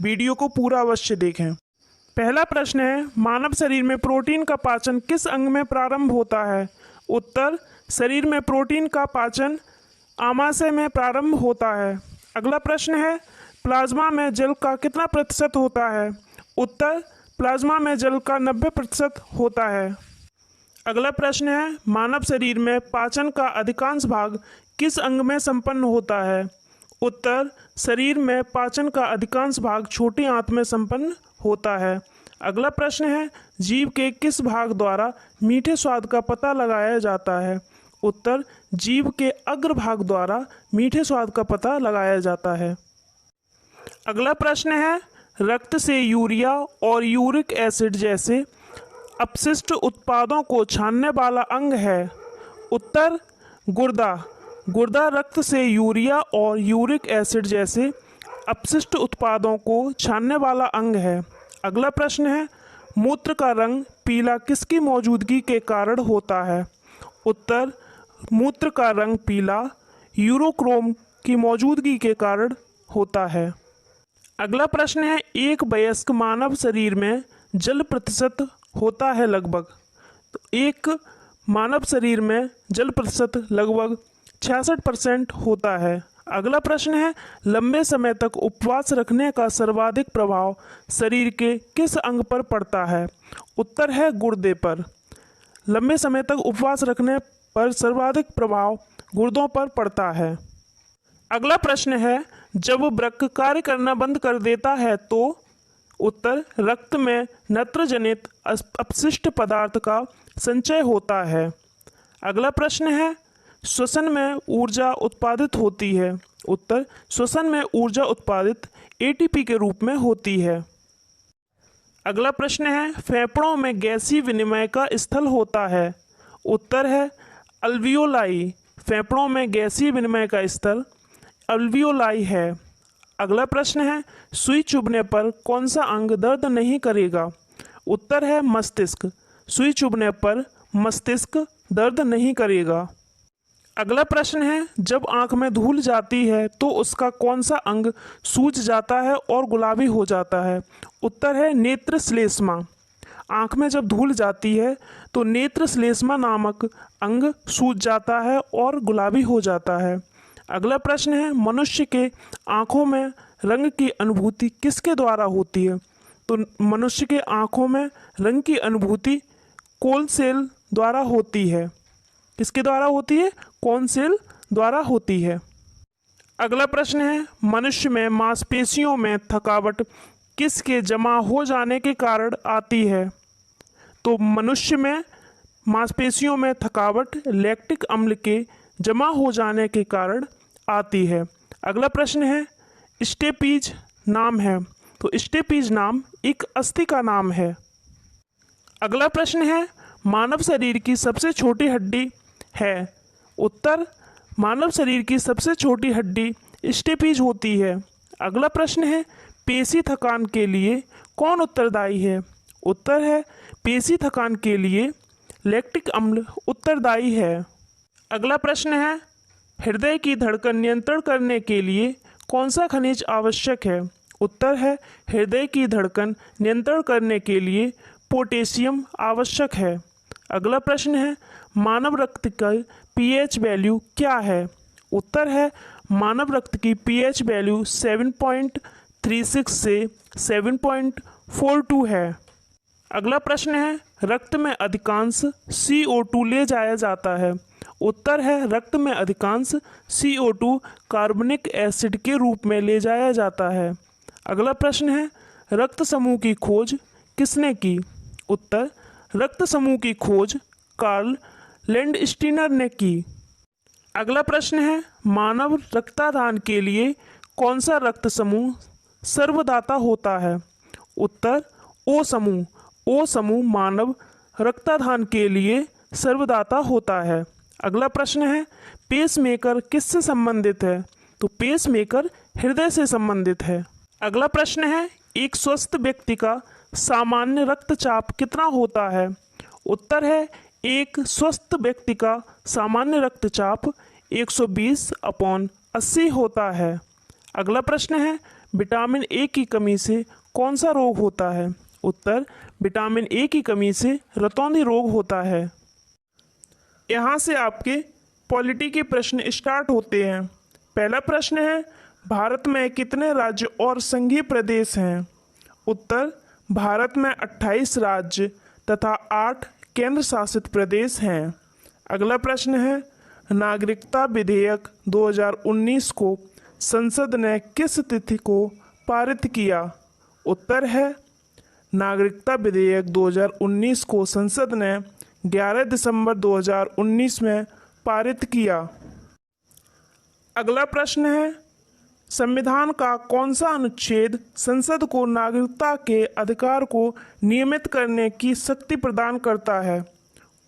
Video को पूरा अवश्य देखें। पहला प्रश्न है, मानव शरीर में प्रोटीन का पाचन किस अंग में प्रारंभ होता है? उत्तर, शरीर में प्रोटीन का पाचन आमाशय में प्रारंभ होता है। अगला प्रश्न है, प्लाज्मा में जल का कितना प्रतिशत होता है? उत्तर, प्लाज्मा में जल का 90% होता है। अगला प्रश्न है, मानव शरीर में पाचन का अधिकांश भाग किस अंग में संपन्न होता है? उत्तर, शरीर में पाचन का अधिकांश भाग छोटी आंत में संपन्न होता है। अगला प्रश्न है, जीभ के किस भाग द्वारा मीठे स्वाद का पता लगाया जाता है? उत्तर, जीभ के अग्र भाग द्वारा मीठे स्वाद का पता लगाया जाता है। अगला प्रश्न है, रक्त से यूरिया और यूरिक एसिड जैसे अपशिष्ट उत्पादों को छानने वाला अंग है? उत्तर, गुर्दा। गुर्दा रक्त से यूरिया और यूरिक एसिड जैसे अपशिष्ट उत्पादों को छानने वाला अंग है। अगला प्रश्न है, मूत्र का रंग पीला किसकी मौजूदगी के कारण होता है? उत्तर, मूत्र का रंग पीला यूरोक्रोम की मौजूदगी के कारण होता है। अगला प्रश्न है, एक वयस्क मानव शरीर में जल प्रतिशत होता है लगभग? तो एक मानव शरीर में जल प्रतिशत लगभग 66% होता है। अगला प्रश्न है, लंबे समय तक उपवास रखने का सर्वाधिक प्रभाव शरीर के किस अंग पर पड़ता है? उत्तर है गुर्दे पर। लंबे समय तक उपवास रखने पर सर्वाधिक प्रभाव गुर्दों पर पड़ता है। अगला प्रश्न है, जब वृक्क कार्य करना बंद कर देता है तो? उत्तर, रक्त में नत्रजनित अपशिष्ट पदार्थ का संचय होता है। अगला प्रश्न है, श्वसन में ऊर्जा उत्पादित होती है? उत्तर, श्वसन में ऊर्जा उत्पादित एटीपी के रूप में होती है। अगला प्रश्न है, फेफड़ों में गैसीय विनिमय का स्थल होता है? उत्तर है अल्वियोलाई। फेफड़ों में गैसीय विनिमय का स्थल अल्वियोलाई है। अगला प्रश्न है, सुई चुभने पर कौन सा अंग दर्द नहीं करेगा? उत्तर है मस्तिष्क। सुई चुभने पर मस्तिष्क दर्द नहीं करेगा। अगला प्रश्न है, जब आंख में धूल जाती है तो उसका कौन सा अंग सूज जाता है और गुलाबी हो जाता है? उत्तर है नेत्र श्लेष्मा। आंख में जब धूल जाती है तो नेत्र श्लेष्मा नामक अंग सूज जाता है और गुलाबी हो जाता है। अगला प्रश्न है, मनुष्य के आँखों में रंग की अनुभूति किसके द्वारा होती है? तो मनुष्य के आँखों में रंग की अनुभूति कोन सेल द्वारा होती है। किसके द्वारा होती है? कोन सेल द्वारा होती है। अगला प्रश्न है, मनुष्य में मांसपेशियों में थकावट किसके जमा हो जाने के कारण आती है? तो मनुष्य में मांसपेशियों में थकावट लैक्टिक अम्ल के जमा हो जाने के कारण आती है। अगला प्रश्न है, स्टेपीज नाम है? तो स्टेपीज नाम एक अस्थि का नाम है। अगला प्रश्न है, मानव शरीर की सबसे छोटी हड्डी है? उत्तर, मानव शरीर की सबसे छोटी हड्डी स्टेपीज होती है। अगला प्रश्न है, पेशी थकान के लिए कौन उत्तरदायी है? उत्तर है पेशी थकान के लिए लैक्टिक अम्ल उत्तरदायी है। अगला प्रश्न है, हृदय की धड़कन नियंत्रण करने के लिए कौन सा खनिज आवश्यक है? उत्तर है हृदय की धड़कन नियंत्रण करने के लिए पोटेशियम आवश्यक है। अगला प्रश्न है, मानव रक्त का पीएच वैल्यू क्या है? उत्तर है मानव रक्त की पीएच वैल्यू 7.36 से 7.42 है। अगला प्रश्न है, रक्त में अधिकांश CO2 ले जाया जाता है? उत्तर है रक्त में अधिकांश CO2 कार्बनिक एसिड के रूप में ले जाया जाता है। अगला प्रश्न है, रक्त समूह की खोज किसने की? उत्तर, रक्त समूह की खोज कार्ल लैंडस्टीनर ने की। अगला प्रश्न है, मानव रक्तदान के लिए कौन सा रक्त समूह सर्वदाता होता है? उत्तर, ओ समूह। ओ समूह मानव रक्तदान के लिए सर्वदाता होता है। अगला प्रश्न है, पेसमेकर किससे संबंधित है? तो पेसमेकर हृदय से संबंधित है। अगला प्रश्न है, एक स्वस्थ व्यक्ति का सामान्य रक्तचाप कितना होता है? उत्तर है एक स्वस्थ व्यक्ति का सामान्य रक्तचाप 120/80 होता है। अगला प्रश्न है, विटामिन ए की कमी से कौन सा रोग होता है? उत्तर, विटामिन ए की कमी से रतौंधी रोग होता है। यहाँ से आपके पॉलिटी के प्रश्न स्टार्ट होते हैं। पहला प्रश्न है, भारत में कितने राज्य और संघीय प्रदेश हैं? उत्तर, भारत में 28 राज्य तथा 8 केंद्र शासित प्रदेश हैं। अगला प्रश्न है, नागरिकता विधेयक 2019 को संसद ने किस तिथि को पारित किया? उत्तर है, नागरिकता विधेयक 2019 को संसद ने 11 दिसंबर 2019 में पारित किया। अगला प्रश्न है, संविधान का कौन सा अनुच्छेद संसद को नागरिकता के अधिकार को नियमित करने की शक्ति प्रदान करता है?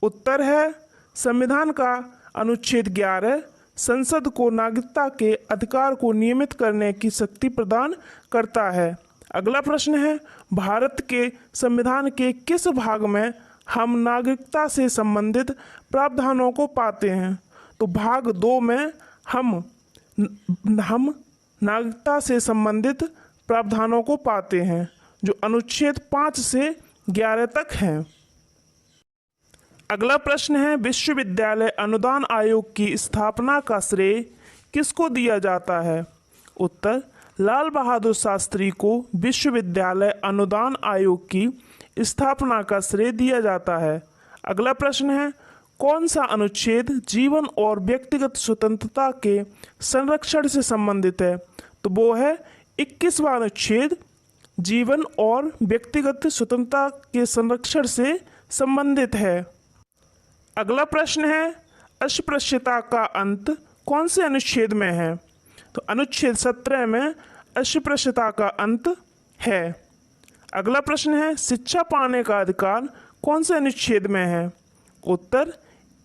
उत्तर है, संविधान का अनुच्छेद 11 संसद को नागरिकता के अधिकार को नियमित करने की शक्ति प्रदान करता है। अगला प्रश्न है, भारत के संविधान के किस भाग में हम नागरिकता से संबंधित प्रावधानों को पाते हैं? तो भाग 2 में हम नागरिकता से संबंधित प्रावधानों को पाते हैं, जो अनुच्छेद 5 से 11 तक हैं। अगला प्रश्न है, विश्वविद्यालय अनुदान आयोग की स्थापना का श्रेय किसको दिया जाता है? उत्तर, लाल बहादुर शास्त्री को विश्वविद्यालय अनुदान आयोग की स्थापना का श्रेय दिया जाता है। अगला प्रश्न है, कौन सा अनुच्छेद जीवन और व्यक्तिगत स्वतंत्रता के संरक्षण से संबंधित है? तो वो है 21वां अनुच्छेद, जीवन और व्यक्तिगत स्वतंत्रता के संरक्षण से संबंधित है। अगला प्रश्न है, अस्पृश्यता का अंत कौन से अनुच्छेद में है? तो अनुच्छेद 17 में अस्पृश्यता का अंत है। अगला प्रश्न है, शिक्षा पाने का अधिकार कौन से अनुच्छेद में है? उत्तर,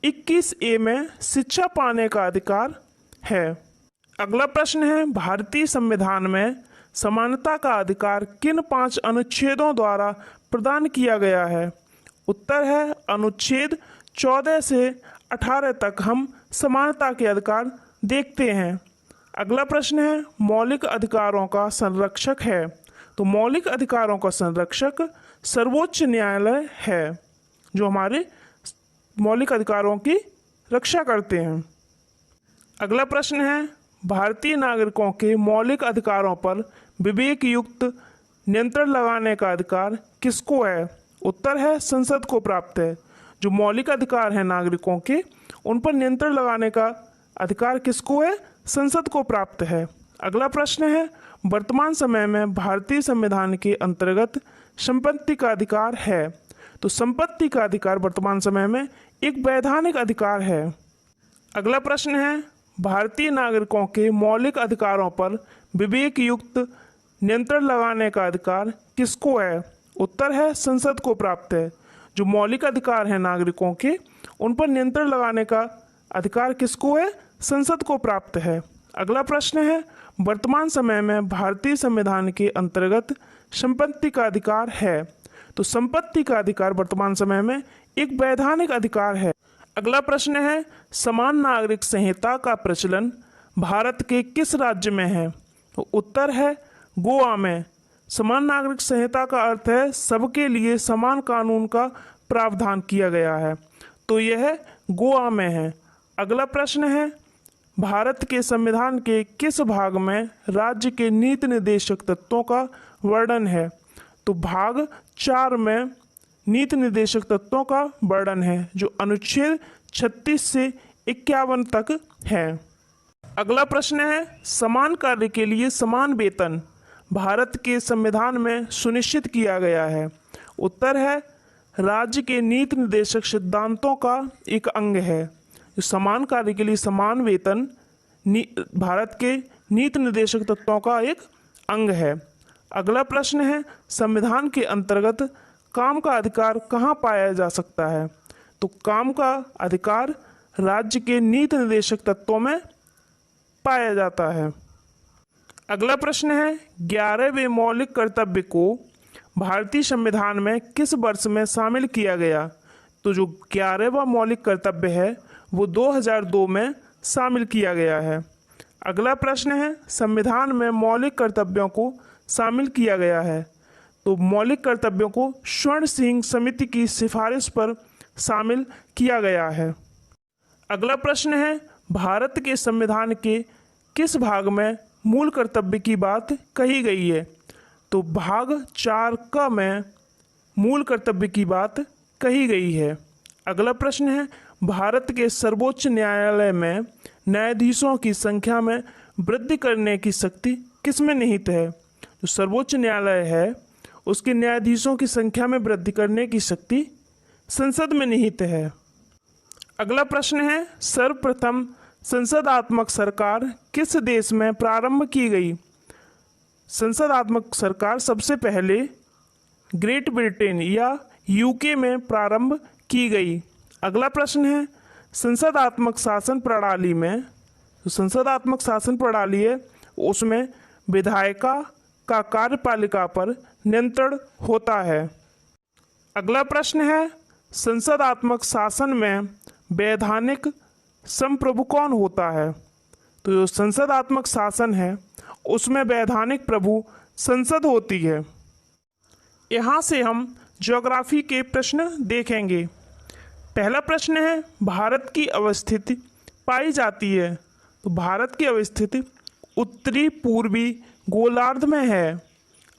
21A में शिक्षा पाने का अधिकार है। अगला प्रश्न है, भारतीय संविधान में समानता का अधिकार किन 5 अनुच्छेदों द्वारा प्रदान किया गया है? उत्तर है, अनुच्छेद 14 से 18 तक हम समानता के अधिकार देखते हैं। अगला प्रश्न है, मौलिक अधिकारों का संरक्षक है? तो मौलिक अधिकारों का संरक्षक सर्वोच्च न्यायालय है, जो हमारे मौलिक अधिकारों की रक्षा करते हैं। अगला प्रश्न है, भारतीय नागरिकों के मौलिक अधिकारों पर विवेक युक्त नियंत्रण लगाने का अधिकार किसको है? उत्तर है, संसद को प्राप्त है। जो मौलिक अधिकार हैं नागरिकों के, उन पर नियंत्रण लगाने का अधिकार किसको है? संसद को प्राप्त है। अगला प्रश्न है, वर्तमान समय में भारतीय संविधान के अंतर्गत संपत्ति का अधिकार है? तो संपत्ति का अधिकार वर्तमान समय में एक वैधानिक अधिकार है। अगला प्रश्न है, भारतीय नागरिकों के मौलिक अधिकारों पर विवेक युक्त नियंत्रण लगाने का अधिकार किसको है? उत्तर है, संसद को प्राप्त है। जो मौलिक अधिकार हैं नागरिकों के, उन पर नियंत्रण लगाने का अधिकार किसको है? संसद को प्राप्त है। अगला प्रश्न है, वर्तमान समय में भारतीय संविधान के अंतर्गत संपत्ति का अधिकार है? तो संपत्ति का अधिकार वर्तमान समय में एक वैधानिक अधिकार है। अगला प्रश्न है, समान नागरिक संहिता का प्रचलन भारत के किस राज्य में है? तो उत्तर है, गोवा में। समान नागरिक संहिता का अर्थ है सबके लिए समान कानून का प्रावधान किया गया है, तो यह गोवा में है। अगला प्रश्न है, भारत के संविधान के किस भाग में राज्य के नीति निर्देशक तत्वों का वर्णन है? तो भाग 4 में नीति निर्देशक तत्वों का वर्णन है, जो अनुच्छेद 36 से 51 तक है। अगला प्रश्न है, समान कार्य के लिए समान वेतन भारत के संविधान में सुनिश्चित किया गया है? उत्तर है, राज्य के नीति निर्देशक सिद्धांतों का एक अंग है। जो समान कार्य के लिए समान वेतन भारत के नीति निर्देशक तत्वों का एक अंग है। अगला प्रश्न है, संविधान के अंतर्गत काम का अधिकार कहाँ पाया जा सकता है? तो काम का अधिकार राज्य के नीति निर्देशक तत्वों में पाया जाता है। अगला प्रश्न है, 11वें मौलिक कर्तव्य को भारतीय संविधान में किस वर्ष में शामिल किया गया? तो जो 11वां मौलिक कर्तव्य है वो 2002 में शामिल किया गया है। अगला प्रश्न है, संविधान में मौलिक कर्तव्यों को शामिल किया गया है। तो मौलिक कर्तव्यों को स्वर्ण सिंह समिति की सिफारिश पर शामिल किया गया है। अगला प्रश्न है, भारत के संविधान के किस भाग में मूल कर्तव्य की बात कही गई है? तो भाग 4 क में मूल कर्तव्य की बात कही गई है। अगला प्रश्न है, भारत के सर्वोच्च न्यायालय में न्यायाधीशों की संख्या में वृद्धि करने की शक्ति किसमें निहित है? जो सर्वोच्च न्यायालय है उसके न्यायाधीशों की संख्या में वृद्धि करने की शक्ति संसद में निहित है। अगला प्रश्न है, सर्वप्रथम संसदात्मक सरकार किस देश में प्रारंभ की गई? संसदात्मक सरकार सबसे पहले ग्रेट ब्रिटेन या यूके में प्रारंभ की गई। अगला प्रश्न है, संसदात्मक शासन प्रणाली में, जो संसदात्मक शासन प्रणाली है उसमें विधायिका का कार्यपालिका पर नियंत्रण होता है। अगला प्रश्न है, संसदात्मक शासन में वैधानिक संप्रभु कौन होता है? तो जो संसदात्मक शासन है उसमें वैधानिक प्रभु संसद होती है। यहाँ से हम ज्योग्राफी के प्रश्न देखेंगे। पहला प्रश्न है, भारत की अवस्थिति पाई जाती है। तो भारत की अवस्थिति उत्तरी पूर्वी गोलार्ध में है।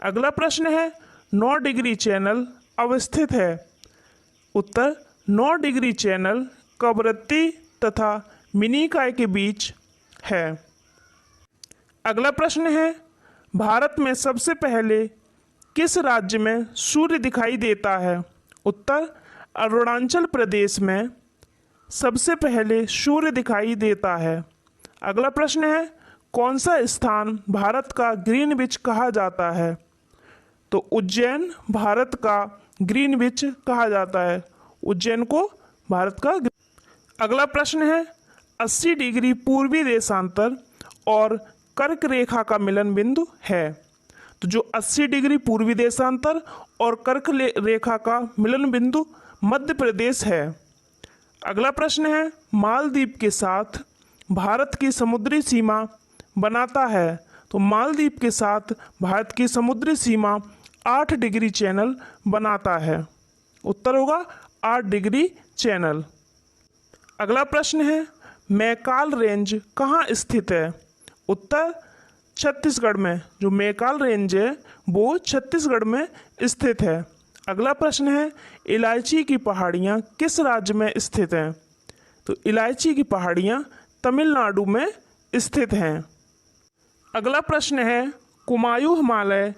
अगला प्रश्न है, 9 डिग्री चैनल अवस्थित है। उत्तर, 9 डिग्री चैनल कवरत्ती तथा मिनिकॉय के बीच है। अगला प्रश्न है, भारत में सबसे पहले किस राज्य में सूर्य दिखाई देता है? उत्तर, अरुणाचल प्रदेश में सबसे पहले सूर्य दिखाई देता है। अगला प्रश्न है, कौन सा स्थान भारत का ग्रीनविच कहा जाता है? तो उज्जैन भारत का ग्रीनविच कहा जाता है। उज्जैन को भारत का। अगला प्रश्न है, 80 डिग्री पूर्वी देशांतर और कर्क रेखा का मिलन बिंदु है। तो जो 80 डिग्री पूर्वी देशांतर और कर्क रेखा का मिलन बिंदु मध्य प्रदेश है। अगला प्रश्न है, मालदीव के साथ भारत की समुद्री सीमा बनाता है। तो मालदीव के साथ भारत की समुद्री सीमा 8 डिग्री चैनल बनाता है। उत्तर होगा 8 डिग्री चैनल। अगला प्रश्न है, मैकाल रेंज कहाँ स्थित है? उत्तर, छत्तीसगढ़ में। जो मैकाल रेंज है वो छत्तीसगढ़ में स्थित है। अगला प्रश्न है, इलायची की पहाड़ियाँ किस राज्य में स्थित हैं? तो इलायची की पहाड़ियाँ तमिलनाडु में स्थित हैं। अगला प्रश्न है, कुमायूं हिमालय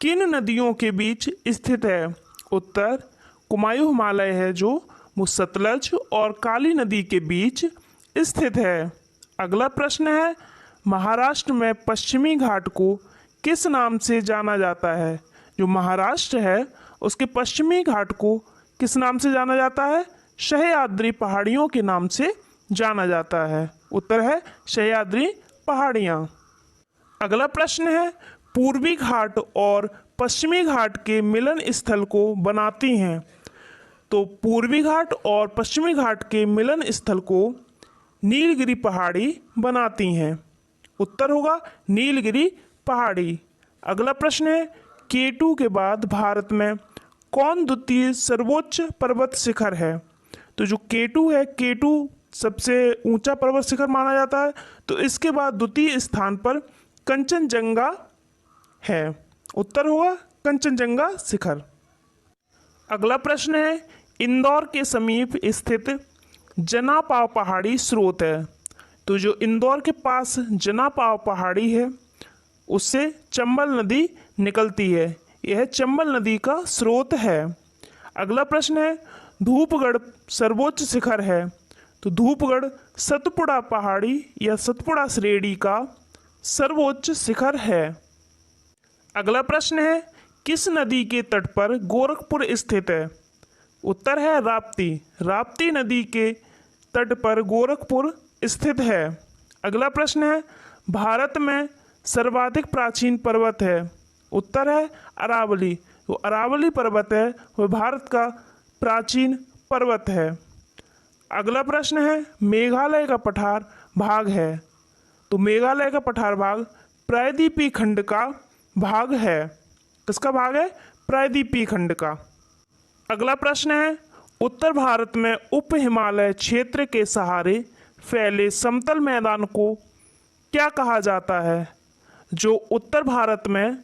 किन नदियों के बीच स्थित है? उत्तर, कुमायूं हिमालय है जो वो सतलज और काली नदी के बीच स्थित है। अगला प्रश्न है, महाराष्ट्र में पश्चिमी घाट को किस नाम से जाना जाता है? जो महाराष्ट्र है उसके पश्चिमी घाट को किस नाम से जाना जाता है? सह्याद्री पहाड़ियों के नाम से जाना जाता है। उत्तर है सह्याद्री पहाड़ियाँ। अगला प्रश्न है, पूर्वी घाट और पश्चिमी घाट के मिलन स्थल को बनाती हैं। तो पूर्वी घाट और पश्चिमी घाट के मिलन स्थल को नीलगिरी पहाड़ी बनाती हैं। उत्तर होगा नीलगिरी पहाड़ी। अगला प्रश्न है, K2 के बाद भारत में कौन द्वितीय सर्वोच्च पर्वत शिखर है? तो जो K2 है, K2 सबसे ऊंचा पर्वत शिखर माना जाता है। तो इसके बाद द्वितीय स्थान पर कंचनजंगा है। उत्तर होगा कंचनजंगा शिखर। अगला प्रश्न है, इंदौर के समीप स्थित जनापाव पहाड़ी स्रोत है। तो जो इंदौर के पास जनापाव पहाड़ी है उससे चंबल नदी निकलती है। यह चंबल नदी का स्रोत है। अगला प्रश्न है, धूपगढ़ सर्वोच्च शिखर है। तो धूपगढ़ सतपुड़ा पहाड़ी या सतपुड़ा श्रेणी का सर्वोच्च शिखर है। अगला प्रश्न है, किस नदी के तट पर गोरखपुर स्थित है? उत्तर है राप्ती। राप्ती नदी के तट पर गोरखपुर स्थित है। अगला प्रश्न है, भारत में सर्वाधिक प्राचीन पर्वत है। उत्तर है अरावली। वो अरावली पर्वत है वह भारत का प्राचीन पर्वत है। अगला प्रश्न है, मेघालय का पठार भाग है। तो मेघालय का पठार भाग प्रायद्वीपीय खंड का भाग है। किसका भाग है? प्रायद्वीपीय खंड का। अगला प्रश्न है, उत्तर भारत में उप हिमालय क्षेत्र के सहारे फैले समतल मैदान को क्या कहा जाता है? जो उत्तर भारत में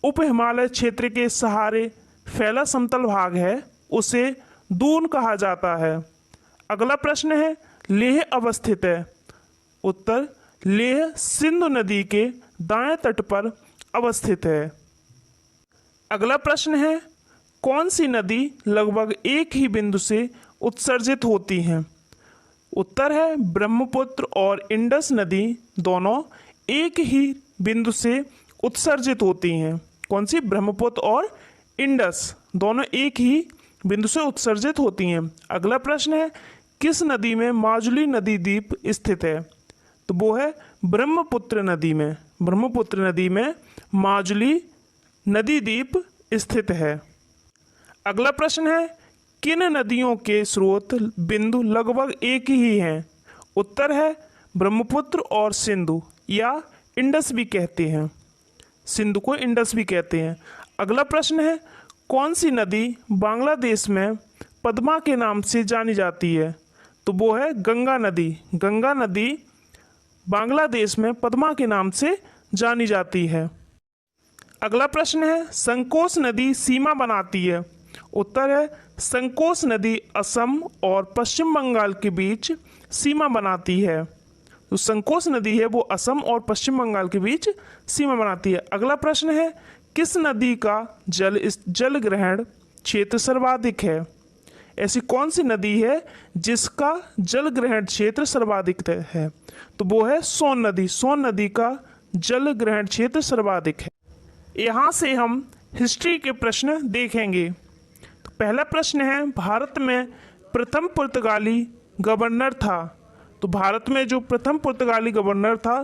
उप हिमालय क्षेत्र के सहारे फैला समतल भाग है उसे दून कहा जाता है। अगला प्रश्न है, लेह अवस्थित है। उत्तर, लेह सिंधु नदी के दाएं तट पर अवस्थित है। अगला प्रश्न है, कौन सी नदी लगभग एक ही बिंदु से उत्सर्जित होती हैं? उत्तर है, ब्रह्मपुत्र और इंडस नदी दोनों एक ही बिंदु से उत्सर्जित होती हैं। कौन सी? ब्रह्मपुत्र और इंडस दोनों एक ही बिंदु से उत्सर्जित होती हैं। अगला प्रश्न है, किस नदी में माजुली नदी द्वीप स्थित है? तो वो है ब्रह्मपुत्र नदी में। ब्रह्मपुत्र नदी में माजुली नदी द्वीप स्थित है। अगला प्रश्न है, किन नदियों के स्रोत बिंदु लगभग एक ही हैं? उत्तर है, ब्रह्मपुत्र और सिंधु, या इंडस भी कहते हैं। सिंधु को इंडस भी कहते हैं। अगला प्रश्न है, कौन सी नदी बांग्लादेश में पद्मा के नाम से जानी जाती है? तो वो है गंगा नदी। गंगा नदी बांग्लादेश में पद्मा के नाम से जानी जाती है। अगला प्रश्न है, संकोश नदी सीमा बनाती है। उत्तर है, संकोश नदी असम और पश्चिम बंगाल के बीच सीमा बनाती है। तो संकोश नदी है वो असम और पश्चिम बंगाल के बीच सीमा बनाती है। अगला प्रश्न है, किस नदी का जल ग्रहण क्षेत्र सर्वाधिक है? ऐसी कौन सी नदी है जिसका जल ग्रहण क्षेत्र सर्वाधिक है? तो वो है सोन नदी। सोन नदी का जल ग्रहण क्षेत्र सर्वाधिक है। यहाँ से हम हिस्ट्री के प्रश्न देखेंगे। तो पहला प्रश्न है, भारत में प्रथम पुर्तगाली गवर्नर था। तो भारत में जो प्रथम पुर्तगाली गवर्नर था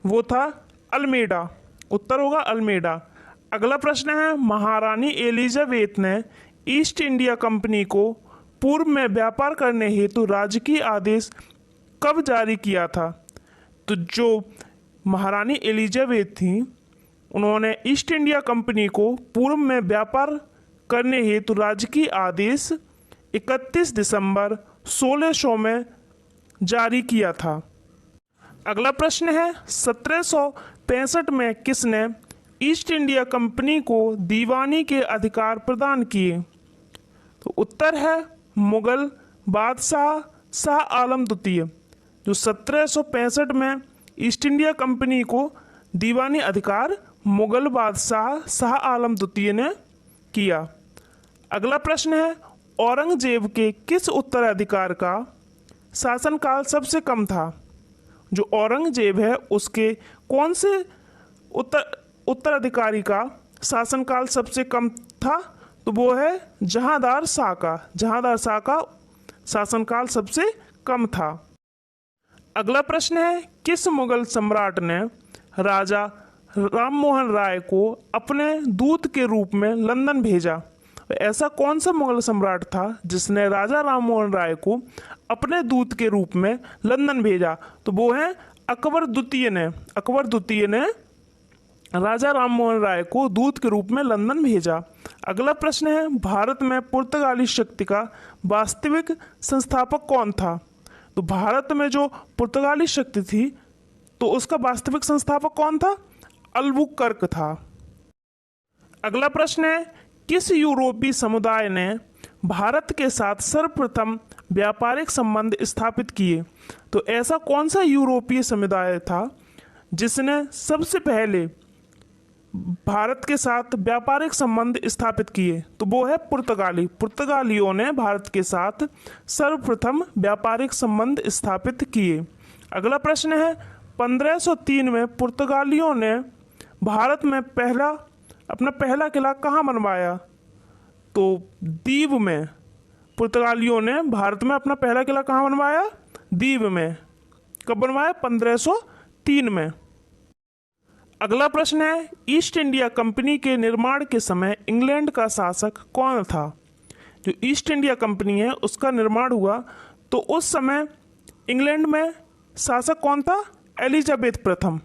वो था अल्मेडा। उत्तर होगा अल्मेडा। अगला प्रश्न है, महारानी एलिजाबेथ ने ईस्ट इंडिया कंपनी को पूर्व में व्यापार करने हेतु राजकीय आदेश कब जारी किया था? तो जो महारानी एलिजाबेथ थी उन्होंने ईस्ट इंडिया कंपनी को पूर्व में व्यापार करने हेतु राजकीय आदेश 31 दिसंबर 1600 में जारी किया था। अगला प्रश्न है, 1765 में किसने ईस्ट इंडिया कंपनी को दीवानी के अधिकार प्रदान किए? तो उत्तर है, मुगल बादशाह शाह आलम द्वितीय। जो 1765 में ईस्ट इंडिया कंपनी को दीवानी अधिकार मुगल बादशाह शाह आलम द्वितीय ने किया। अगला प्रश्न है, औरंगजेब के किस उत्तराधिकार का शासनकाल सबसे कम था? जो औरंगजेब है उसके कौन से उत्तराधिकारी का शासनकाल सबसे कम था? तो वो है जहांदार शाह का। जहांदार शाह का शासनकाल सबसे कम था। अगला प्रश्न है, किस मुगल सम्राट ने राजा राममोहन राय को अपने दूत के रूप में लंदन भेजा? ऐसा कौन सा मुगल सम्राट था जिसने राजा राममोहन राय को अपने दूत के रूप में लंदन भेजा? तो वो है अकबर द्वितीय ने। अकबर द्वितीय ने राजा राममोहन राय को दूत के रूप में लंदन भेजा। अगला प्रश्न है, भारत में पुर्तगाली शक्ति का वास्तविक संस्थापक कौन था? तो भारत में जो पुर्तगाली शक्ति थी तो उसका वास्तविक संस्थापक कौन था? अल्बुकर्क था। अगला प्रश्न है, किस यूरोपीय समुदाय ने भारत के साथ सर्वप्रथम व्यापारिक संबंध स्थापित किए? तो ऐसा कौन सा यूरोपीय समुदाय था जिसने सबसे पहले भारत के साथ व्यापारिक संबंध स्थापित किए? तो वो है पुर्तगाली। पुर्तगालियों ने भारत के साथ सर्वप्रथम व्यापारिक संबंध स्थापित किए। अगला प्रश्न है, 1503 में पुर्तगालियों ने भारत में अपना पहला किला कहाँ बनवाया? तो दीव में। पुर्तगालियों ने भारत में अपना पहला किला कहाँ बनवाया? दीव में। कब बनवाया? 1503 में। अगला प्रश्न है, ईस्ट इंडिया कंपनी के निर्माण के समय इंग्लैंड का शासक कौन था? जो ईस्ट इंडिया कंपनी है उसका निर्माण हुआ तो उस समय इंग्लैंड में शासक कौन था? एलिजाबेथ प्रथम।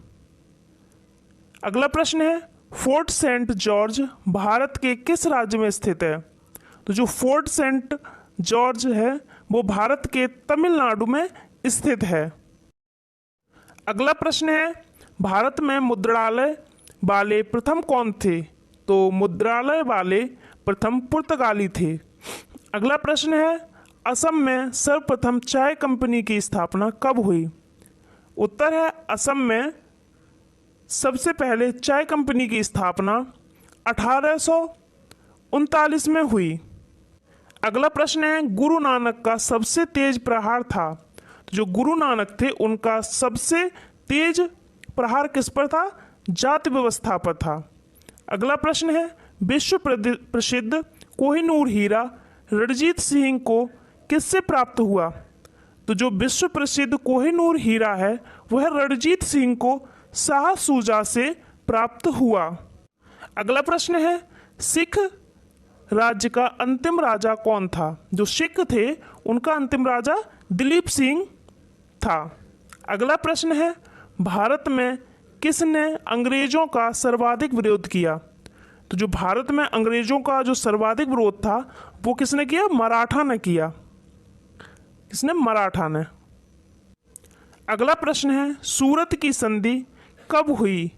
अगला प्रश्न है फोर्ट सेंट जॉर्ज भारत के किस राज्य में स्थित है? तो जो फोर्ट सेंट जॉर्ज है वो भारत के तमिलनाडु में स्थित है। अगला प्रश्न है भारत में मुद्रालय वाले प्रथम कौन थे? तो मुद्रालय वाले प्रथम पुर्तगाली थे। अगला प्रश्न है असम में सर्वप्रथम चाय कंपनी की स्थापना कब हुई? उत्तर है असम में सबसे पहले चाय कंपनी की स्थापना 1839 में हुई। अगला प्रश्न है गुरु नानक का सबसे तेज प्रहार था। जो गुरु नानक थे उनका सबसे तेज प्रहार किस पर था? जाति व्यवस्था पर था। अगला प्रश्न है विश्व प्रसिद्ध कोहिनूर हीरा रणजीत सिंह को किससे प्राप्त हुआ? तो जो विश्व प्रसिद्ध कोहिनूर हीरा है वह रणजीत सिंह को शाह सूजा से प्राप्त हुआ। अगला प्रश्न है सिख राज्य का अंतिम राजा कौन था? जो सिख थे उनका अंतिम राजा दिलीप सिंह था। अगला प्रश्न है भारत में किसने अंग्रेजों का सर्वाधिक विरोध किया? तो जो भारत में अंग्रेजों का जो सर्वाधिक विरोध था वो किसने किया? मराठा ने किया। किसने? मराठा ने। अगला प्रश्न है सूरत की संधि कब हुई?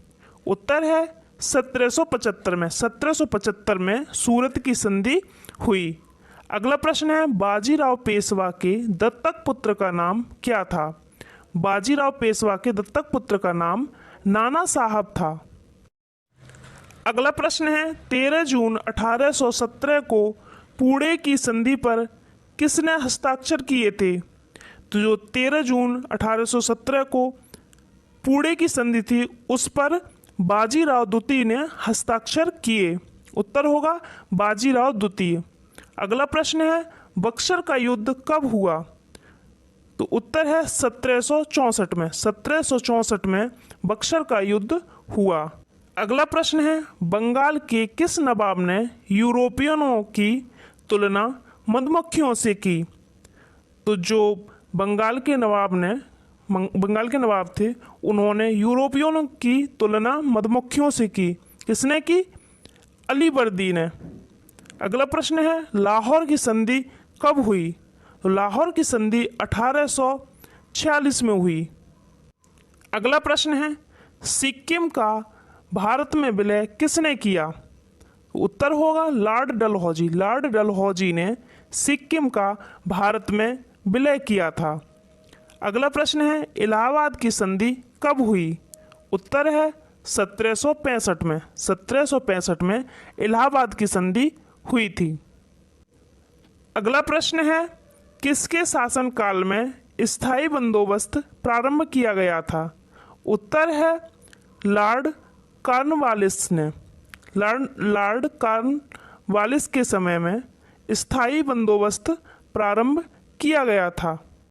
उत्तर है 1775 में। 1775 में सूरत की संधि हुई। अगला प्रश्न है बाजीराव पेशवा के दत्तक पुत्र का नाम क्या था? बाजीराव पेशवा के दत्तक पुत्र का नाम नाना साहब था। अगला प्रश्न है 13 जून 1817 को पुणे की संधि पर किसने हस्ताक्षर किए थे? तो जो 13 जून 1817 को पुणे की संधि थी उस पर बाजीराव द्वितीय ने हस्ताक्षर किए। उत्तर होगा बाजीराव द्वितीय। अगला प्रश्न है बक्सर का युद्ध कब हुआ? तो उत्तर है 1764 में। 1764 में बक्सर का युद्ध हुआ। अगला प्रश्न है बंगाल के किस नवाब ने यूरोपियनों की तुलना मधुमक्खियों से की? तो जो बंगाल के नवाब थे उन्होंने यूरोपियनों की तुलना मधुमक्खियों से की। किसने की? अलीवर्दी ने। अगला प्रश्न है लाहौर की संधि कब हुई? तो लाहौर की संधि 1846 में हुई। अगला प्रश्न है सिक्किम का भारत में विलय किसने किया? उत्तर होगा लॉर्ड डलहौजी। लॉर्ड डलहौजी ने सिक्किम का भारत में विलय किया था। अगला प्रश्न है इलाहाबाद की संधि कब हुई? उत्तर है 1765 में। 1765 में इलाहाबाद की संधि हुई थी। अगला प्रश्न है किसके शासनकाल में स्थायी बंदोबस्त प्रारंभ किया गया था? उत्तर है लॉर्ड कॉर्नवालिस ने। लॉर्ड कॉर्नवालिस के समय में स्थायी बंदोबस्त प्रारंभ किया गया था।